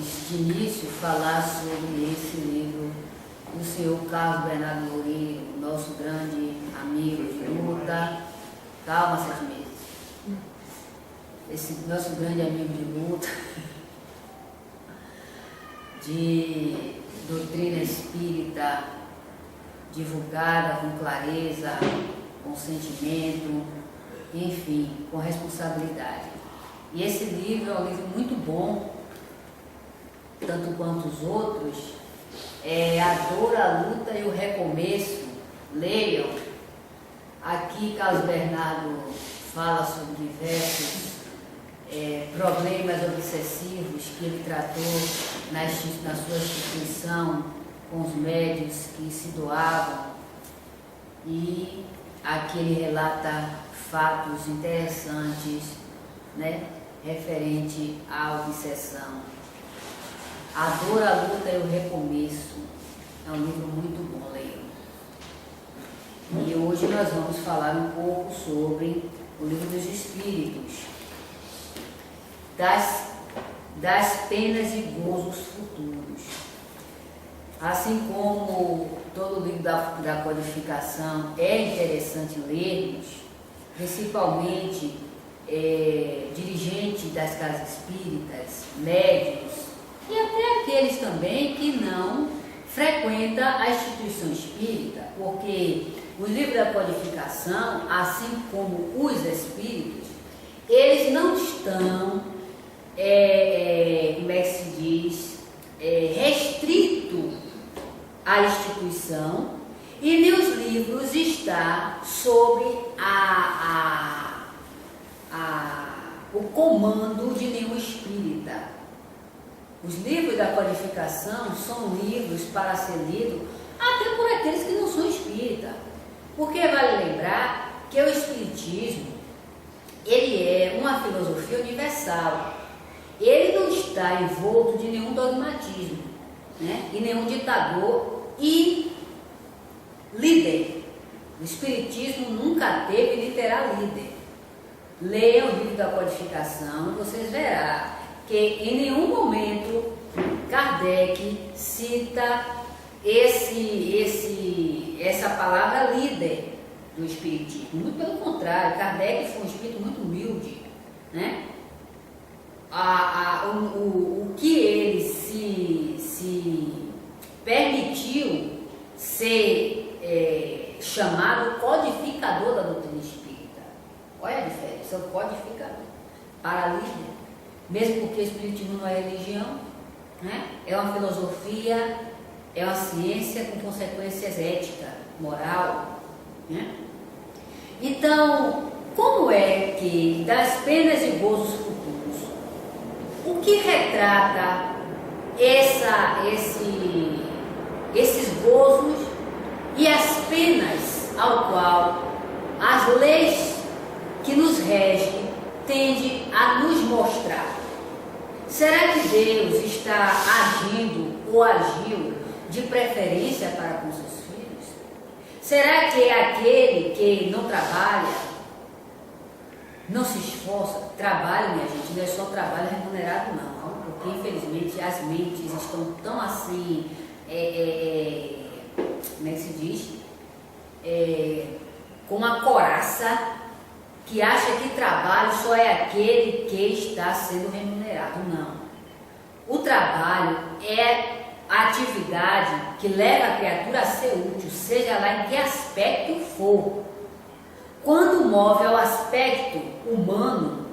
antes de início, falar sobre esse livro do senhor Carlos Bernardo Loureiro, nosso grande amigo de luta. Calma, 7 meses. Esse nosso grande amigo de luta, de doutrina espírita divulgada com clareza, com sentimento, enfim, com responsabilidade. E esse livro é um livro muito bom, tanto quanto os outros, é A Dor, a Luta e o Recomeço. Leiam. Aqui Carlos Bernardo fala sobre diversos problemas obsessivos que ele tratou na sua instituição, com os médios que se doavam, e aqui ele relata fatos interessantes, né, referente à obsessão. A Dor, a Luta e o Recomeço é um livro muito bom, leiam. E hoje nós vamos falar um pouco sobre o Livro dos Espíritos, das penas e gozos futuros. Assim como todo livro da codificação é interessante lermos, principalmente dirigentes das casas espíritas, médios, e até aqueles também que não frequentam a instituição espírita, porque os livros da codificação, assim como os espíritos, eles não estão, como é que se diz, restrito à instituição, e nem os livros está sob o comando de nenhum espírita. Os livros da codificação são livros para ser lidos até por aqueles que não são espíritas, porque vale lembrar que o espiritismo, ele é uma filosofia universal. Ele não está envolto de nenhum dogmatismo, né? E nenhum ditador e líder. O espiritismo nunca teve nem terá líder. Leiam o livro da codificação e vocês verão que em nenhum momento Kardec cita essa palavra líder do espiritismo. Muito pelo contrário, Kardec foi um espírito muito humilde, né? O que ele se permitiu ser chamado codificador da doutrina espírita. Olha a diferença, é o codificador para líder, mesmo porque o espiritismo não é religião, né? É uma filosofia, é uma ciência com consequências éticas, moral, né? Então, como é que das penas e gozos futuros, o que retrata esses gozos e as penas ao qual as leis que nos regem tendem a nos mostrar? Será que Deus está agindo ou agiu de preferência para com seus filhos? Será que é aquele que não trabalha, não se esforça? Trabalho, minha gente, não é só trabalho remunerado não, porque infelizmente as mentes estão tão assim, como é que se diz? Com uma coraça, que acha que trabalho só é aquele que está sendo remunerado. Não. O trabalho é a atividade que leva a criatura a ser útil, seja lá em que aspecto for. Quando move ao aspecto humano,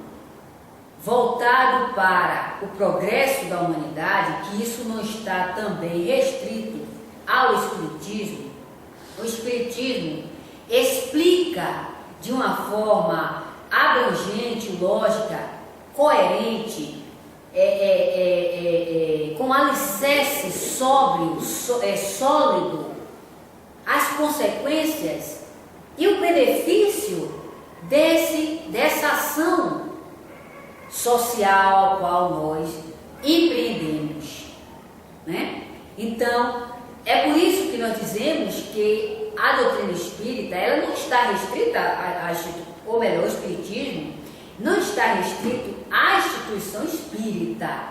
voltado para o progresso da humanidade, que isso não está também restrito ao Espiritismo, o Espiritismo explica de uma forma abrangente, lógica, coerente, com alicerce sóbrio, sólido, as consequências e o benefício dessa ação social a qual nós empreendemos, né? Então, é por isso que nós dizemos que a doutrina espírita, ela não está restrita ou melhor, o espiritismo não está restrito à instituição espírita.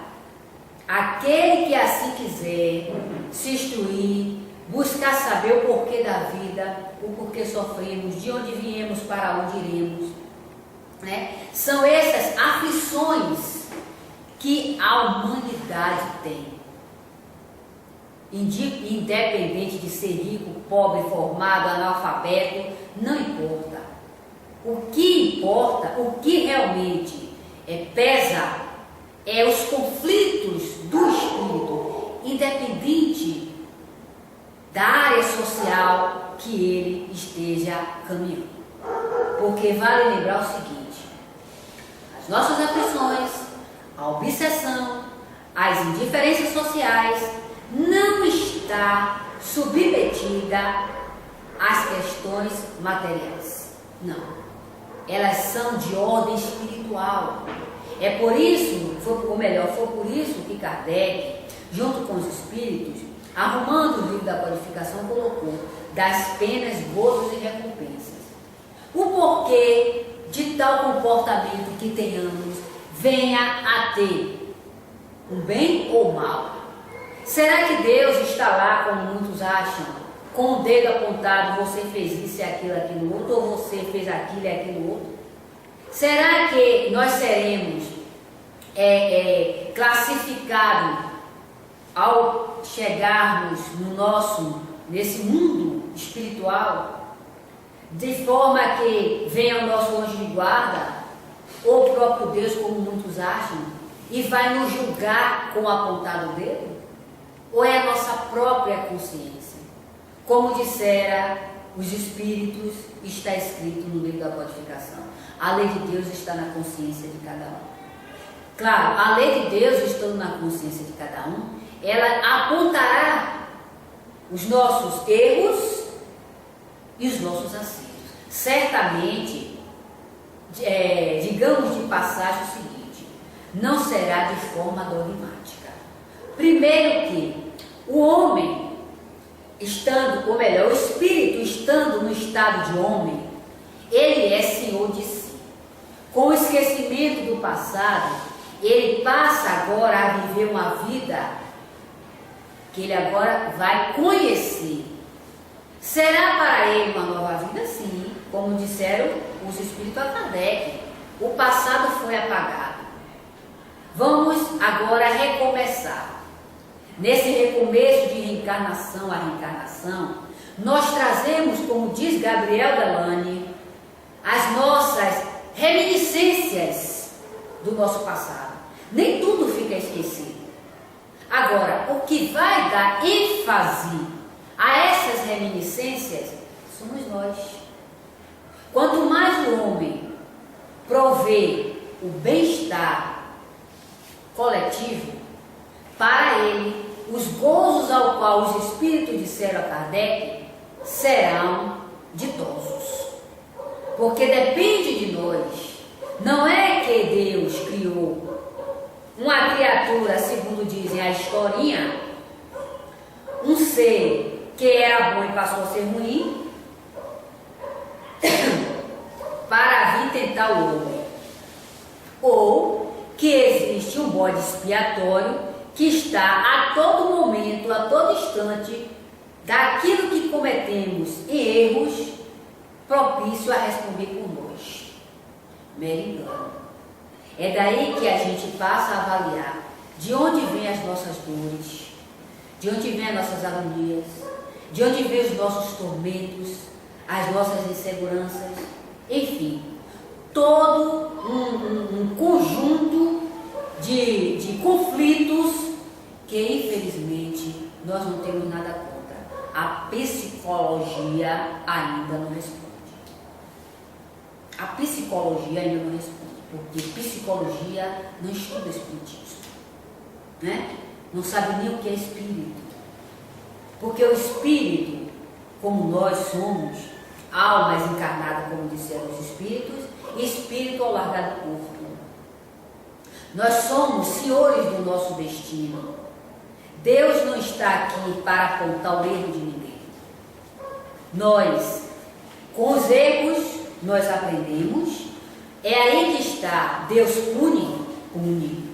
aquele que assim quiser se instruir, buscar saber o porquê da vida, o porquê sofremos, de onde viemos, para onde iremos, né? São essas aflições que a humanidade tem. Independente de ser rico, pobre, formado, analfabeto, não importa. O que importa, o que realmente pesa, é os conflitos do espírito, independente da área social que ele esteja caminhando. Porque vale lembrar o seguinte: as nossas aflições, a obsessão, as indiferenças sociais não está submetida às questões materiais. Não. Elas são de ordem espiritual. É por isso, foi por isso que Kardec, junto com os espíritos, arrumando o livro da codificação, colocou das penas, gozos e recompensas. O porquê de tal comportamento que tenhamos venha a ter um bem ou mal. Será que Deus está lá, como muitos acham, com o dedo apontado, você fez isso e aquilo outro, ou você fez aquilo e aquilo outro? Será que nós seremos classificados ao chegarmos nesse mundo espiritual, de forma que venha o nosso anjo de guarda, ou o próprio Deus, como muitos acham, e vai nos julgar com o apontado dedo? Ou é a nossa própria consciência? Como dissera os espíritos, está escrito no livro da codificação: a lei de Deus está na consciência de cada um. Claro, a lei de Deus estando na consciência de cada um, ela apontará os nossos erros e os nossos acertos. Certamente, digamos de passagem o seguinte: não será de forma dogmática. Primeiro que o homem, estando, ou melhor, o espírito estando no estado de homem, ele é senhor de si. Com o esquecimento do passado, ele passa agora a viver uma vida que ele agora vai conhecer. Será para ele uma nova vida? Sim, como disseram os espíritos a Kardec. O passado foi apagado. Vamos agora recomeçar. Nesse recomeço de reencarnação a reencarnação, nós trazemos, como diz Gabriel Delane, as nossas reminiscências do nosso passado. Nem tudo fica esquecido. Agora, o que vai dar ênfase a essas reminiscências somos nós. Quanto mais o homem prover o bem-estar coletivo, para ele, os gozos ao qual os espíritos disseram a Kardec serão ditosos. Porque depende de nós. Não é que Deus criou uma criatura, segundo dizem a historinha, um ser que era bom e passou a ser ruim, para vir tentar o homem. Ou que existe um bode expiatório que está a todo momento, a todo instante, daquilo que cometemos em erros, propício a responder com nós. Mero engano. É daí que a gente passa a avaliar de onde vêm as nossas dores, de onde vêm as nossas agonias, de onde vêm os nossos tormentos, as nossas inseguranças, enfim, todo um conjunto de conflitos que, infelizmente, nós não temos nada contra. A psicologia ainda não responde. A psicologia ainda não responde, porque psicologia não estuda espiritismo, né? Não sabe nem o que é espírito. Porque o espírito, como nós somos, almas encarnadas, como disseram os espíritos, e espírito ao largar do corpo. Nós somos senhores do nosso destino. Deus não está aqui para apontar o erro de ninguém. Nós, com os erros, nós aprendemos. É aí que está. Deus pune? Pune.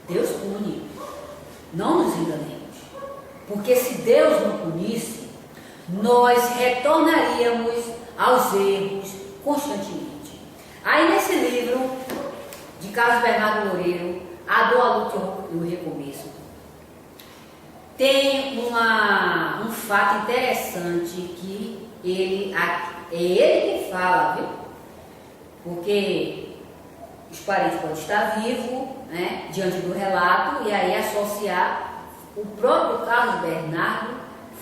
Deus pune. Não nos enganemos. Porque se Deus não punisse, nós retornaríamos aos erros constantemente. Aí nesse livro de Carlos Bernardo Loureiro, A Dor, a Luta e o Recomeço, tem um fato interessante que é ele que fala, viu? Porque os parentes podem estar vivos, né, diante do relato, e aí associar. O próprio Carlos Bernardo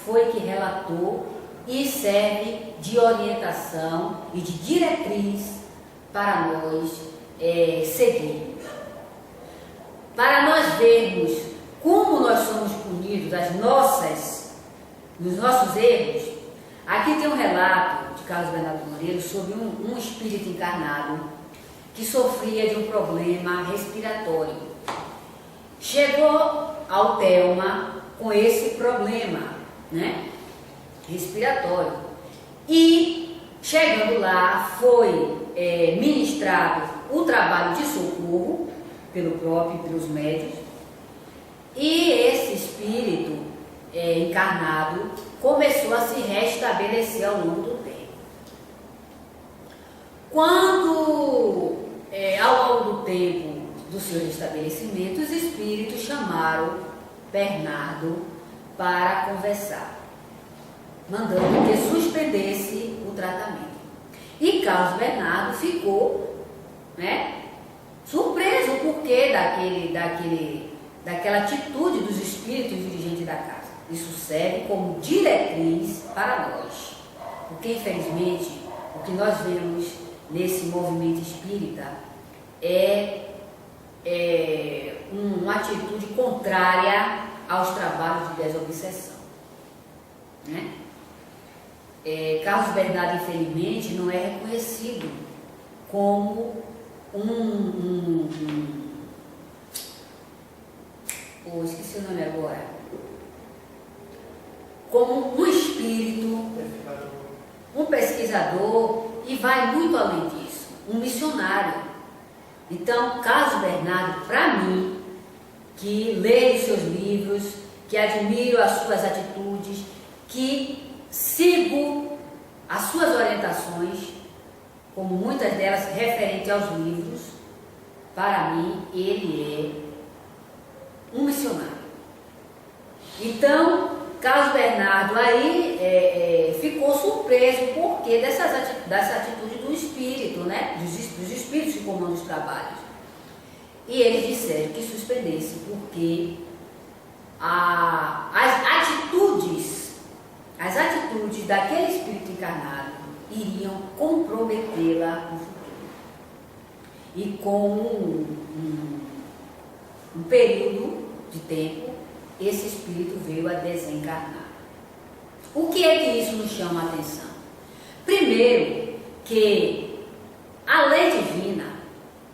foi que relatou e serve de orientação e de diretriz para nós seguirmos. Para nós vermos como nós somos punidos nos nossos erros, aqui tem um relato de Carlos Bernardo Loureiro sobre um espírito encarnado que sofria de um problema respiratório. Chegou ao Thelma com esse problema, né, respiratório. E chegando lá foi ministrado o trabalho de socorro pelo próprio, pelos médicos, e esse espírito encarnado começou a se restabelecer ao longo do tempo. Quando, ao longo do tempo do seu restabelecimento, os espíritos chamaram Bernardo para conversar, mandando que suspendesse o tratamento. E Carlos Bernardo ficou, né, surpreso porque daquela atitude dos espíritos dirigentes da casa. Isso serve como diretriz para nós, porque infelizmente o que nós vemos nesse movimento espírita é uma atitude contrária aos trabalhos de desobsessão, né? Carlos Bernardo, infelizmente, não é reconhecido como esqueci o nome agora, como um espírito, um pesquisador, e vai muito além disso, um missionário. Então, Carlos Bernardo, para mim, que leio seus livros, que admiro as suas atitudes, que sigo as suas orientações, como muitas delas referentes aos livros, para mim, ele é um missionário. Então, Carlos Bernardo aí ficou surpreso porque dessa atitude do espírito, né? Dos espíritos que comandam os trabalhos. E eles disseram que suspendesse porque as atitudes daquele espírito encarnado iriam comprometê-la no futuro. E com um período de tempo, esse espírito veio a desencarnar. O que é que isso nos chama a atenção? Primeiro, que a lei divina,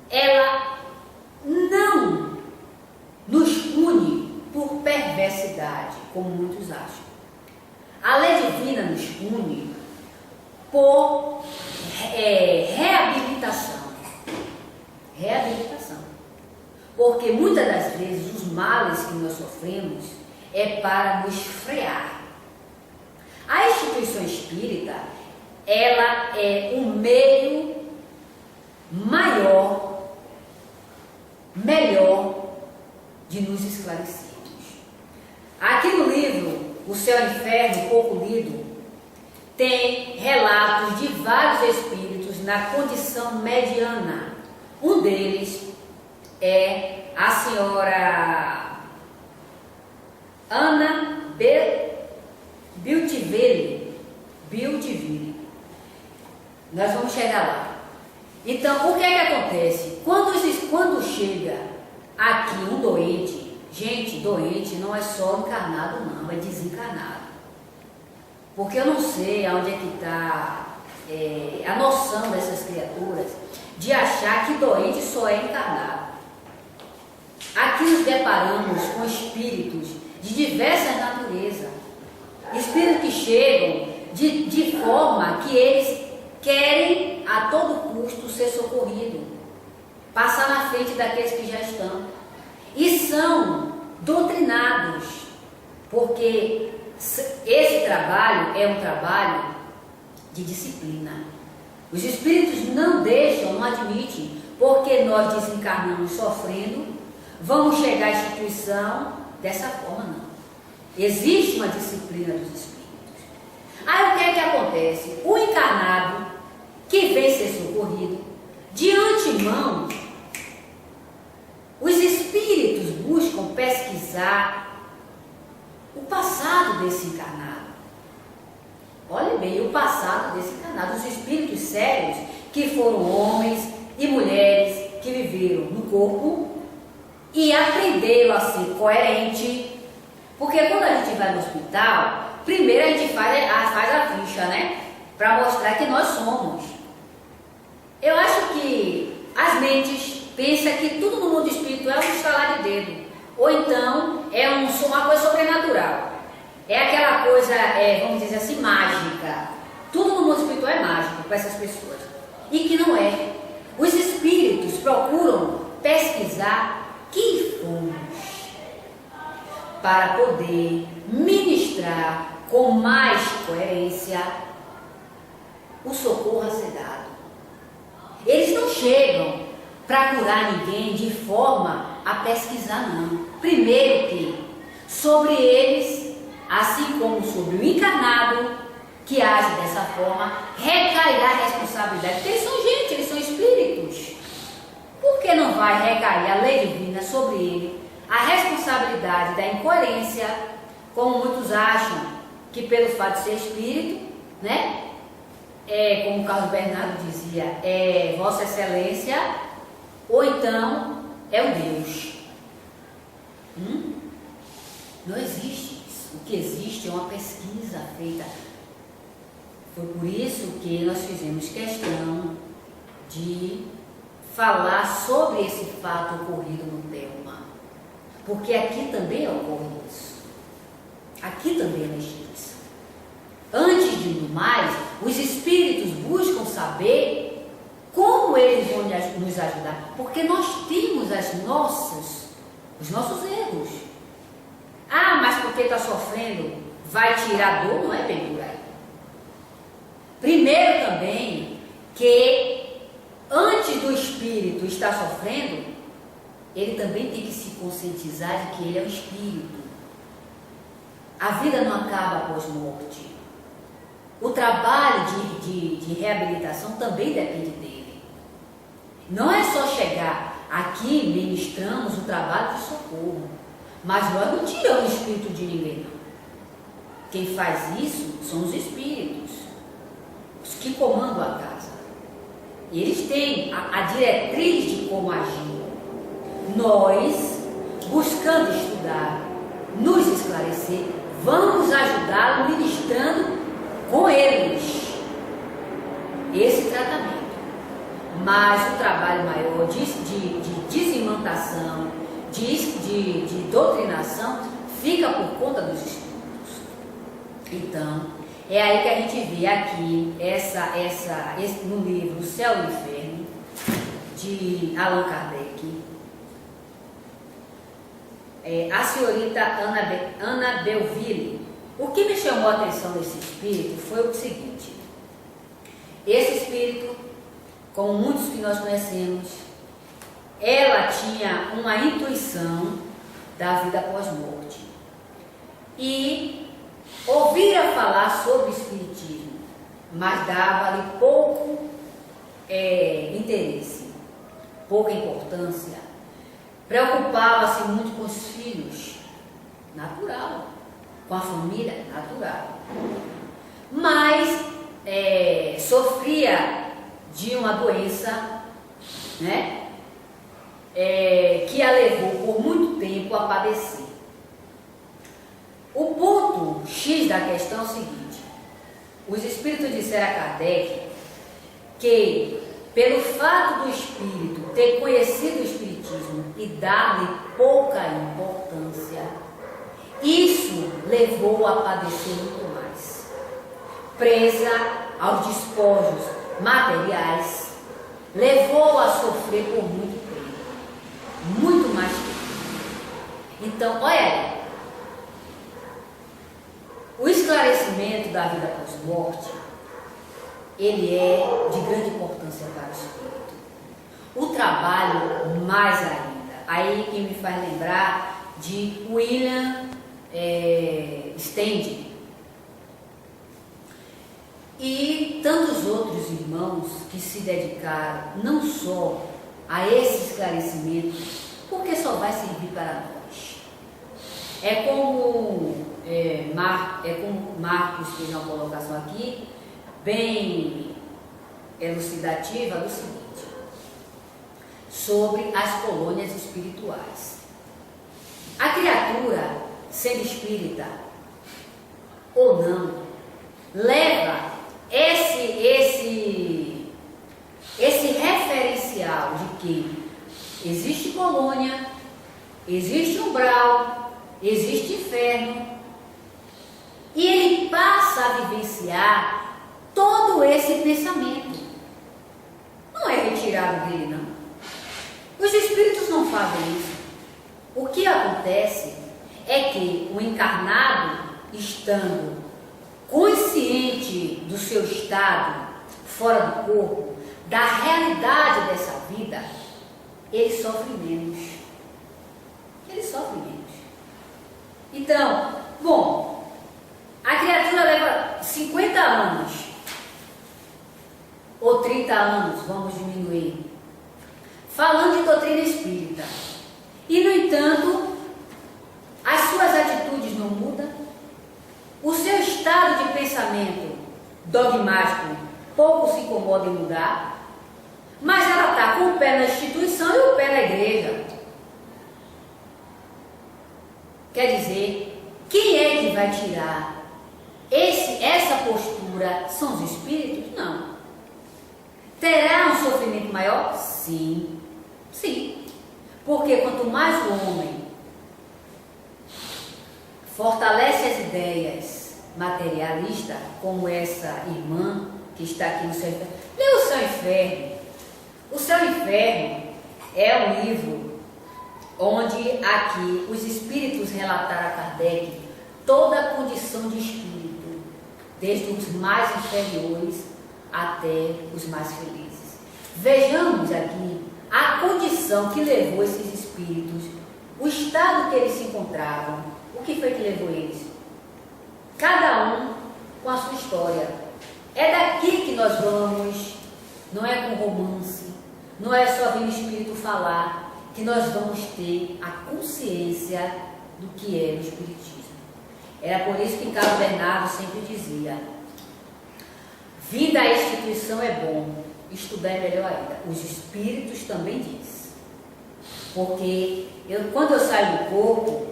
ela não nos pune por perversidade, como muitos acham. A lei divina nos pune por reabilitação. Reabilitação. Porque muitas das vezes os males que nós sofremos é para nos frear. A instituição espírita, ela é um meio maior, melhor de nos esclarecermos. Aqui no livro O Céu e o Inferno, pouco lido, tem relatos de vários espíritos na condição mediana. Um deles é a senhora Ana Biltiville. Nós vamos chegar lá. Então, o que é que acontece? Quando chega aqui um doente, gente, doente não é só encarnado não, é desencarnado. Porque eu não sei aonde é que está a noção dessas criaturas de achar que doente só é encarnado. Aqui nos deparamos com espíritos de diversas naturezas. Espíritos que chegam de forma que eles querem a todo custo ser socorridos, passar na frente daqueles que já estão. E são doutrinados, porque esse trabalho é um trabalho de disciplina. Os espíritos não deixam, não admitem, porque nós desencarnamos sofrendo, vamos chegar à instituição dessa forma, não. Existe uma disciplina dos espíritos. Aí o que é que acontece? O encarnado que vem ser socorrido, de antemão, os espíritos buscam pesquisar o passado desse encarnado. Olha bem, o passado desse encarnado. Os espíritos sérios, que foram homens e mulheres que viveram no corpo e aprenderam a ser coerente. Porque quando a gente vai no hospital, primeiro a gente faz a ficha, né? Para mostrar que nós somos. Eu acho que as mentes pensam que tudo no mundo espiritual é um estalar de dedo. Ou então é uma coisa sobrenatural. É aquela coisa, vamos dizer assim, mágica. Tudo no mundo espiritual é mágico para essas pessoas. E que não é. Os espíritos procuram pesquisar quem fomos para poder ministrar com mais coerência o socorro a ser dado. Eles não chegam para curar ninguém de forma a pesquisar, não. Primeiro que sobre eles, assim como sobre o encarnado que age dessa forma, recairá a responsabilidade. Porque eles são gente, eles são espíritos. Por que não vai recair a lei divina sobre ele, a responsabilidade da incoerência, como muitos acham que pelo fato de ser espírito, né? Como o Carlos Bernardo dizia, é Vossa Excelência, ou então é o Deus. Não existe isso. O que existe é uma pesquisa feita. Foi por isso que nós fizemos questão de falar sobre esse fato ocorrido no Telma. Porque aqui também ocorre isso. Aqui também é na instituição. Antes de tudo mais, os espíritos buscam saber como eles vão nos ajudar. Porque nós temos os nossos erros. Ah, mas porque está sofrendo, vai tirar dor? Não é bem por aí. Primeiro também, que antes do espírito estar sofrendo, ele também tem que se conscientizar de que ele é um espírito. A vida não acaba após morte. O trabalho de reabilitação também depende dele. Não é só chegar aqui, ministramos o trabalho de socorro, mas nós não tiramos o espírito de ninguém, não. Quem faz isso são os espíritos, os que comandam a casa. E eles têm a diretriz de como agir. Nós, buscando estudar, nos esclarecer, vamos ajudá-lo ministrando com eles esse tratamento. Mas o trabalho maior de desimantação, de doutrinação, fica por conta dos espíritos. Então, é aí que a gente vê aqui no livro O Céu e o Inferno, de Allan Kardec, a senhorita Ana Belville. O que me chamou a atenção desse espírito foi o seguinte: esse espírito, como muitos que nós conhecemos, ela tinha uma intuição da vida pós-morte e ouvira falar sobre o espiritismo, mas dava-lhe pouco interesse, pouca importância. Preocupava-se muito com os filhos, natural, com a família, natural. Mas sofria de uma doença, né? Que a levou por muito tempo a padecer. O ponto X da questão é o seguinte: os espíritos disseram a Kardec que, pelo fato do espírito ter conhecido o espiritismo e dar-lhe pouca importância, isso levou a padecer muito mais. Presa aos despojos materiais, levou a sofrer por muito tempo, muito mais tempo. Então, olha aí, o esclarecimento da vida pós-morte, ele é de grande importância para o espírito. O trabalho, mais ainda. Aí que me faz lembrar de William Stanley e tantos outros irmãos que se dedicaram não só a esse esclarecimento, porque só vai servir para nós. É como Marcos fez uma colocação aqui, bem elucidativa, do seguinte, sobre as colônias espirituais. A criatura, sendo espírita ou não, leva esse referencial de que existe colônia, existe umbral, existe inferno, e ele passa a vivenciar todo esse pensamento. Não é retirado dele, não. Os espíritos não fazem isso. O que acontece é que o encarnado, estando consciente do seu estado fora do corpo, da realidade dessa vida, ele sofre menos. Ele sofre menos. Então, bom, a criatura leva 50 anos, ou 30 anos, vamos diminuir, falando de doutrina espírita. E, no entanto, as suas atitudes não mudam, o seu estado de pensamento dogmático pouco se incomoda em mudar, mas ela está com o pé na instituição e o pé na igreja. Quer dizer, quem é que vai tirar essa postura? São os espíritos? Não. Terá um sofrimento maior? Sim. Sim. Porque quanto mais o homem fortalece as ideias materialistas, como essa irmã que está aqui no Céu e Inferno. Lê o Céu e Inferno. O Céu e Inferno é um livro onde aqui os espíritos relataram a Kardec toda a condição de espírito, desde os mais inferiores até os mais felizes. Vejamos aqui a condição que levou esses espíritos, o estado que eles se encontravam, o que foi que levou eles? Cada um com a sua história. É daqui que nós vamos, não é com romance, não é só vir o espírito falar, que nós vamos ter a consciência do que é o espiritismo. Era por isso que Carlos Bernardo sempre dizia: vir da instituição é bom, estudar é melhor ainda. Os espíritos também dizem. Porque quando eu saio do corpo,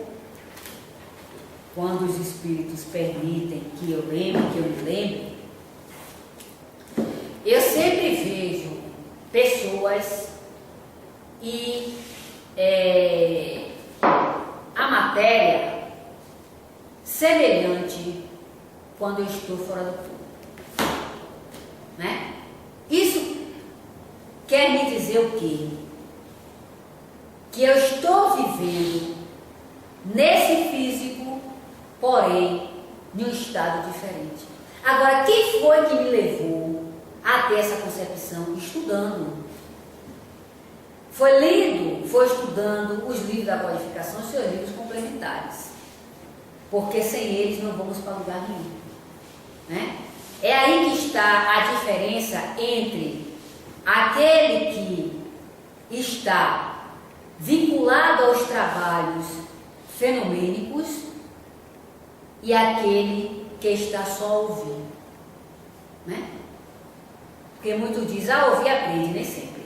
quando os espíritos permitem que eu lembre, que eu me lembre, eu sempre vejo pessoas e a matéria semelhante quando eu estou fora do corpo, né? Isso quer me dizer o quê? Que eu estou vivendo nesse físico, porém, em um estado diferente. Agora, quem foi que me levou a ter essa concepção? Estudando. Foi lendo, foi estudando os livros da qualificação e seus livros complementares. Porque sem eles não vamos para lugar nenhum, né? É aí que está a diferença entre aquele que está vinculado aos trabalhos fenomênicos e aquele que está só ouvindo, né? Porque muito diz, ouvir aprende, nem sempre.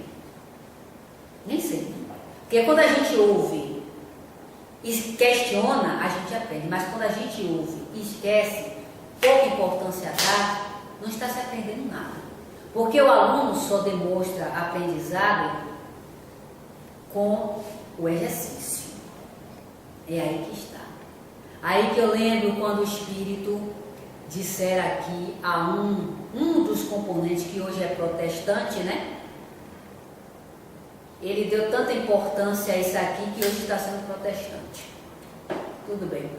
Nem sempre. Porque quando a gente ouve e questiona, a gente aprende. Mas quando a gente ouve e esquece, pouca importância dá, não está se aprendendo nada. Porque o aluno só demonstra aprendizado com o exercício. É aí que está. Aí que eu lembro quando o Espírito disser aqui a um dos componentes que hoje é protestante, né? Ele deu tanta importância a isso aqui que hoje está sendo protestante. tudo bem.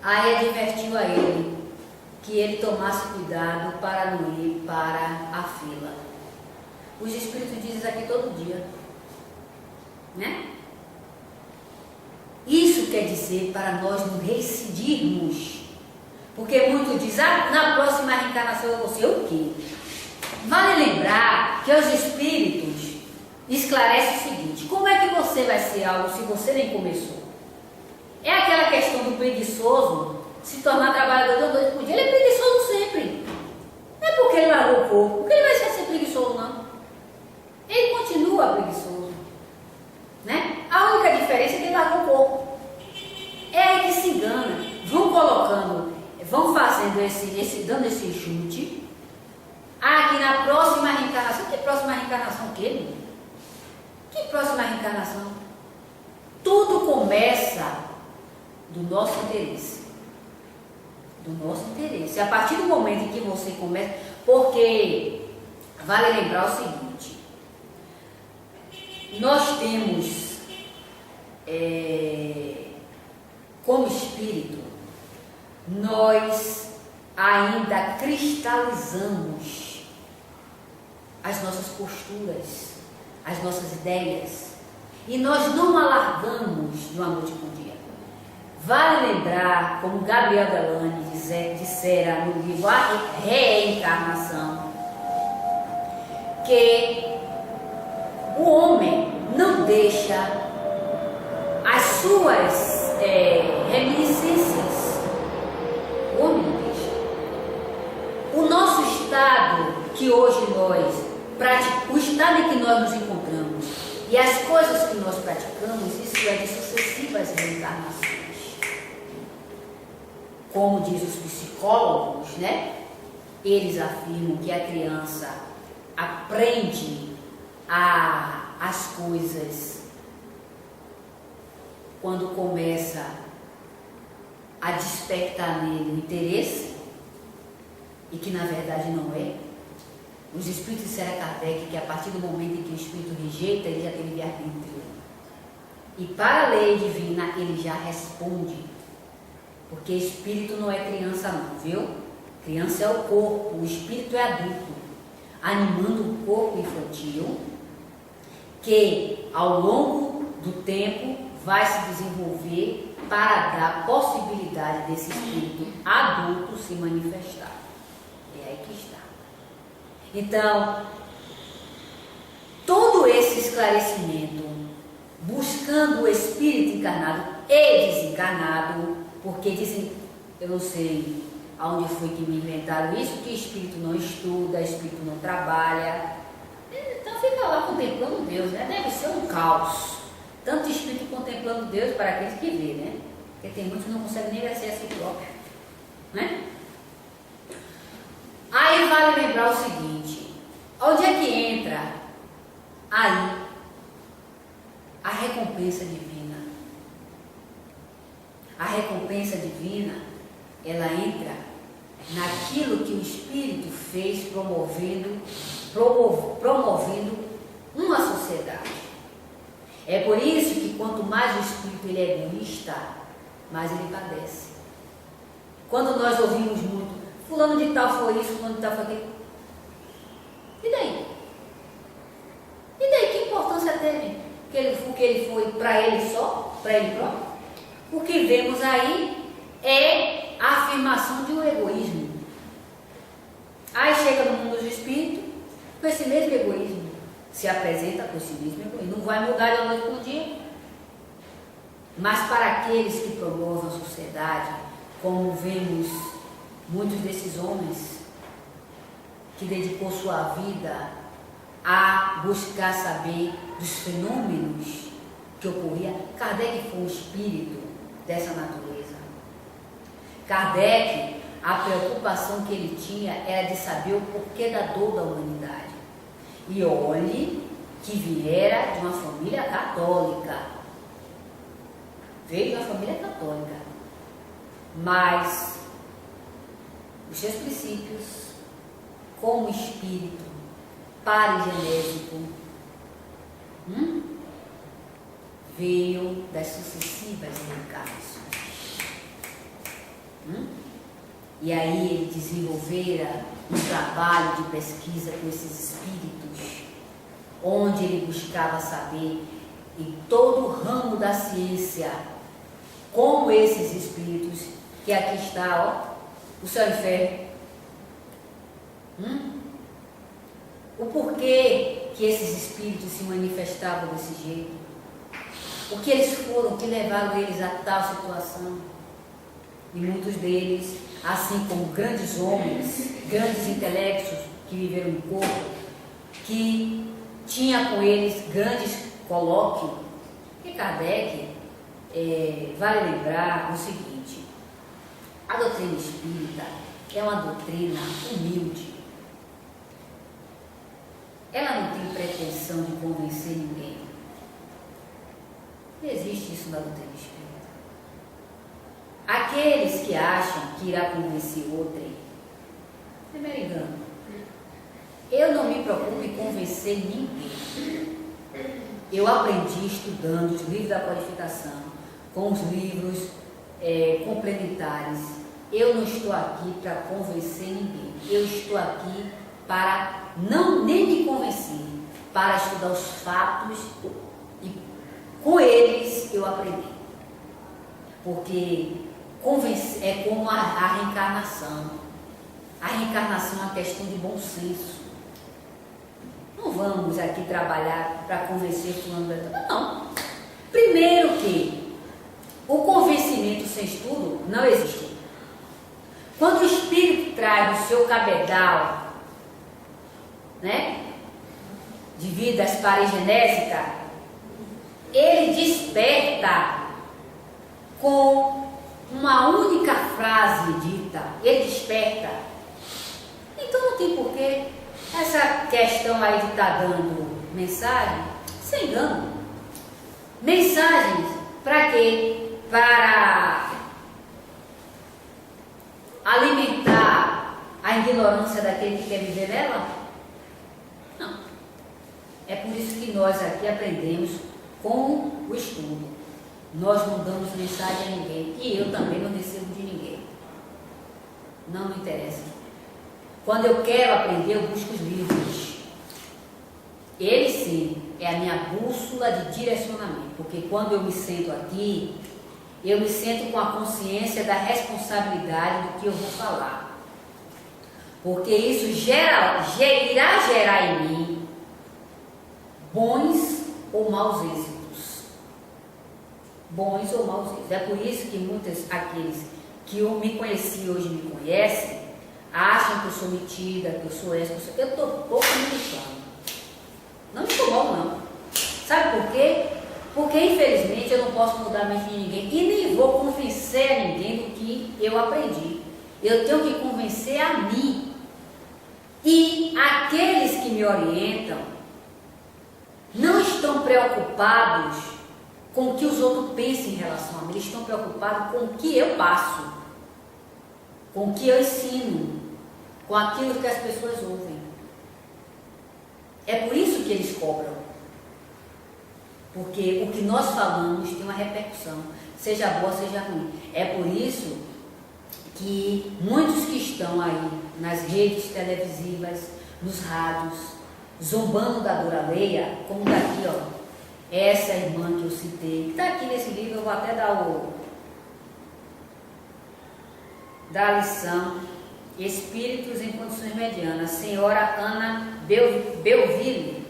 Aí advertiu a ele que ele tomasse cuidado para não ir para a fila. Os Espíritos dizem isso aqui todo dia, né? Isso quer dizer para nós não reincidirmos, porque muitos dizem, na próxima reencarnação eu vou ser o quê? Vale lembrar que os Espíritos esclarecem o seguinte: como é que você vai ser algo se você nem começou? É aquela questão do preguiçoso se tornar trabalhador de 2 por dia. Ele é preguiçoso sempre. Não é porque ele largou o corpo, porque ele vai ser preguiçoso, não. Ele continua preguiçoso, né? A única diferença é que ele largou o corpo. É aí que se engana. Vão colocando, vão fazendo dando esse chute. Que na próxima reencarnação. Que próxima reencarnação o quê, menino? Que próxima reencarnação? Tudo começa do nosso interesse. Do nosso interesse. A partir do momento em que você começa. Porque vale lembrar o seguinte: nós temos como espírito, nós ainda cristalizamos as nossas posturas, as nossas ideias, e nós não alargamos de uma noite para o dia. Vale lembrar, como Gabriel Delane dissera no livro A Reencarnação, que o homem não deixa as suas reminiscências. O homem não deixa. O nosso estado que hoje nós praticamos, o estado em que nós nos encontramos e as coisas que nós praticamos, isso é de sucessivas reencarnações. Como diz os psicólogos, né? Eles afirmam que a criança aprende as coisas quando começa a despertar nele o interesse, e que na verdade não é. Os Espíritos disseram a Kardec que a partir do momento em que o Espírito rejeita, ele já tem livre-arbítrio. E para a lei divina ele já responde. Porque espírito não é criança não, viu? Criança é o corpo, o espírito é adulto, animando o corpo infantil, que ao longo do tempo vai se desenvolver para dar possibilidade desse espírito adulto se manifestar. É aí que está. Então, todo esse esclarecimento, buscando o espírito encarnado e desencarnado, porque dizem, eu não sei aonde foi que me inventaram isso, que espírito não estuda, espírito não trabalha. Então fica lá contemplando Deus, né? Deve ser um caos. Tanto espírito contemplando Deus para aqueles que vê, né? Porque tem muitos que não conseguem nem ver a si próprio, né? Aí vale lembrar o seguinte: onde é que entra aí a recompensa divina? A recompensa divina, ela entra naquilo que o Espírito fez promovendo uma sociedade. É por isso que quanto mais o Espírito ele é egoísta, mais ele padece. Quando nós ouvimos muito, fulano de tal foi isso, fulano de tal foi aquilo. E daí? E daí que importância teve? Que ele foi para ele só? Para ele próprio? O que vemos aí é a afirmação de um egoísmo. Aí chega no mundo dos espíritos, com esse mesmo egoísmo, se apresenta com esse mesmo egoísmo. Não vai mudar de noite para o dia. Mas para aqueles que promovem a sociedade, como vemos muitos desses homens, que dedicou sua vida a buscar saber dos fenômenos que ocorriam. Kardec foi um espírito dessa natureza. Kardec, a preocupação que ele tinha era de saber o porquê da dor da humanidade. E olhe que viera de uma família católica. Veio de uma família católica. Mas os seus princípios, como espírito parigenésico, veio das sucessivas reencarnações. E aí ele desenvolvera um trabalho de pesquisa com esses espíritos, onde ele buscava saber em todo o ramo da ciência como esses espíritos, que aqui está, ó, o céu e ferro. O porquê que esses espíritos se manifestavam desse jeito, o que eles foram, o que levaram eles a tal situação. E muitos deles, assim como grandes homens, grandes intelectos que viveram no corpo, que tinha com eles grandes colóquios. E Kardec vale lembrar o seguinte: a doutrina espírita é uma doutrina humilde. Ela não tem pretensão de convencer ninguém. Não existe isso na doutrina espírita. Aqueles que acham que irá convencer outrem, primeiro engano. Eu não me preocupo em convencer ninguém. Eu aprendi estudando os livros da codificação, com os livros complementares. Eu não estou aqui para convencer ninguém. Eu estou aqui para não nem me convencer, para estudar os fatos e com eles eu aprendi. Porque convencer é como a reencarnação. A reencarnação é uma questão de bom senso. Não vamos aqui trabalhar para convencer fulano. Não. Primeiro que o convencimento sem estudo não existe. Quando o espírito traz o seu cabedal, de vidas parigenésicas, ele desperta com uma única frase dita. Ele desperta. Então não tem porquê essa questão aí de estar dando mensagem, sem engano. Mensagens para quê? Para alimentar a ignorância daquele que quer viver nela? Não. É por isso que nós aqui aprendemos com o estudo. Nós não damos mensagem a ninguém. E eu também não recebo de ninguém. Não me interessa. Quando eu quero aprender, eu busco os livros. Ele sim é a minha bússola de direcionamento. Porque quando eu me sento aqui, eu me sento com a consciência da responsabilidade do que eu vou falar. Porque isso irá gerar em mim bons ou maus êxitos. Bons ou maus êxitos. É por isso que aqueles que me conheciam hoje me conhecem, acham que eu sou metida, que eu sou essa, eu estou pouco me deixando. Não me incomodo, não. Sabe por quê? Porque, infelizmente, eu não posso mudar a mente de ninguém e nem vou convencer a ninguém do que eu aprendi. Eu tenho que convencer a mim. E aqueles que me orientam não estão preocupados com o que os outros pensam em relação a mim. Eles estão preocupados com o que eu passo, com o que eu ensino, com aquilo que as pessoas ouvem. É por isso que eles cobram. Porque o que nós falamos tem uma repercussão, seja boa, seja ruim. É por isso que muitos que estão aí nas redes televisivas, nos rádios, zombando da dor alheia, como daqui, ó, essa irmã que eu citei, que está aqui nesse livro, eu vou até dar a lição, Espíritos em Condições Medianas, senhora Ana Belville.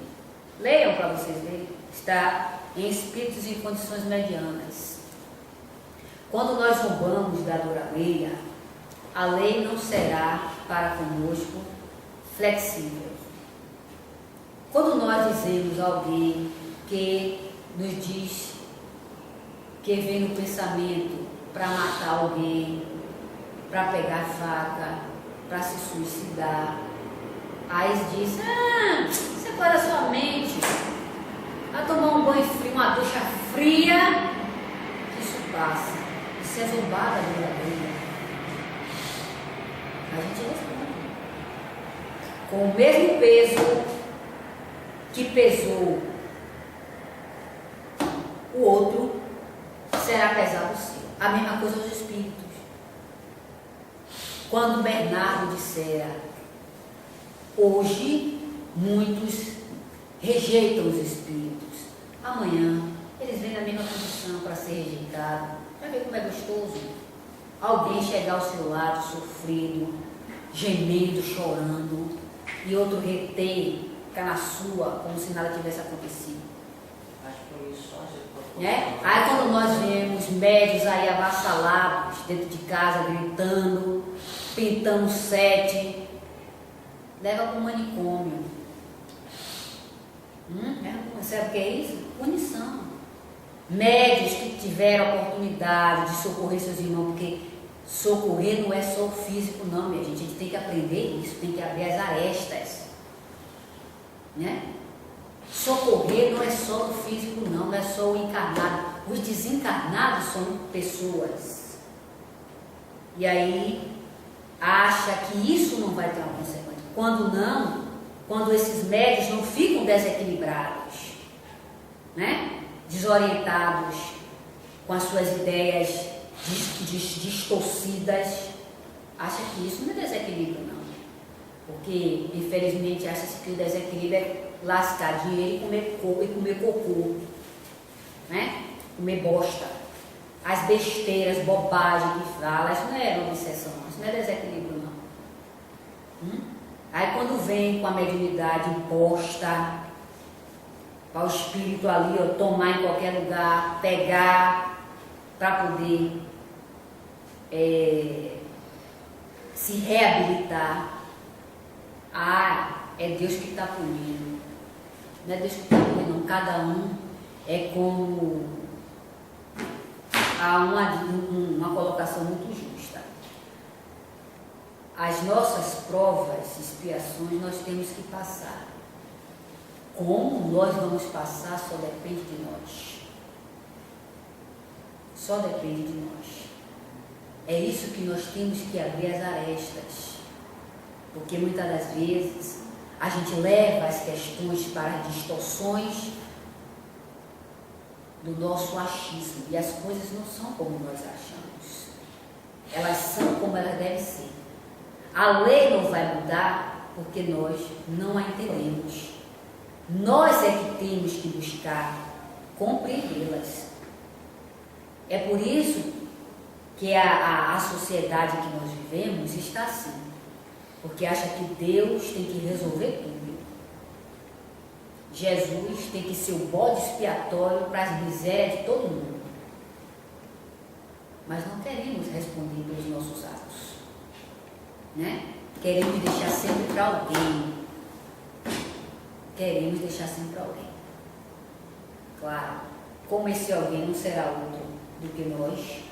Leiam para vocês verem. Está em Espíritos em Condições Medianas. Quando nós zombamos da dor alheia, a lei não será para conosco flexível. Quando nós dizemos a alguém que nos diz que vem no pensamento para matar alguém, para pegar faca, para se suicidar, aí diz: isso é coisa da sua mente. Vai tomar um banho frio, uma ducha fria, isso passa. Isso é zombada verdadeira. A gente responde. Com o mesmo peso que pesou o outro coisa aos espíritos. Quando Bernardo dissera, hoje muitos rejeitam os espíritos, amanhã eles vêm na mesma condição para ser rejeitados. Vai ver como é gostoso alguém chegar ao seu lado sofrido, gemendo, chorando, e outro reter, ficar na sua, como se nada tivesse acontecido. Acho que foi isso, Aí quando nós vemos médios aí avassalados dentro de casa, gritando, pintando sete, leva para o manicômio. Sabe o que é isso? Punição. Médios que tiveram a oportunidade de socorrer seus irmãos, porque socorrer não é só o físico não, minha gente. A gente tem que aprender isso, tem que abrir as arestas. Socorrer não é só o físico não é só o encarnado. Os desencarnados são pessoas. E aí acha que isso não vai ter uma consequência. Quando não, quando esses médios não ficam desequilibrados, desorientados, com as suas ideias distorcidas, acha que isso não é desequilíbrio não. Porque, infelizmente, acha-se que o desequilíbrio é lascar dinheiro e comer cocô, comer bosta. As besteiras, bobagens que fala, isso não é uma obsessão, isso não é desequilíbrio não. Aí quando vem com a mediunidade imposta, para o espírito ali, tomar em qualquer lugar, pegar, para poder se reabilitar, é Deus que está punindo. Não é Deus que está punindo, não. Cada um é como há uma colocação muito justa. As nossas provas, expiações, nós temos que passar. Como nós vamos passar só depende de nós. Só depende de nós. É isso que nós temos que abrir as arestas. Porque muitas das vezes a gente leva as questões para distorções do nosso achismo. E as coisas não são como nós achamos. Elas são como elas devem ser. A lei não vai mudar porque nós não a entendemos. Nós é que temos que buscar compreendê-las. É por isso que a sociedade que nós vivemos está assim. Porque acha que Deus tem que resolver tudo. Jesus tem que ser o bode expiatório para as misérias de todo mundo. Mas não queremos responder pelos nossos atos. Queremos deixar sempre para alguém. Queremos deixar sempre para alguém. Claro, como esse alguém não será outro do que nós,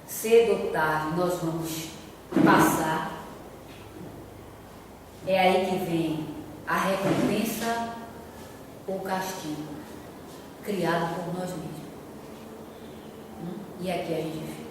cedo ou tarde nós vamos passar. É aí que vem a recompensa ou castigo, criado por nós mesmos. E aqui a gente fica.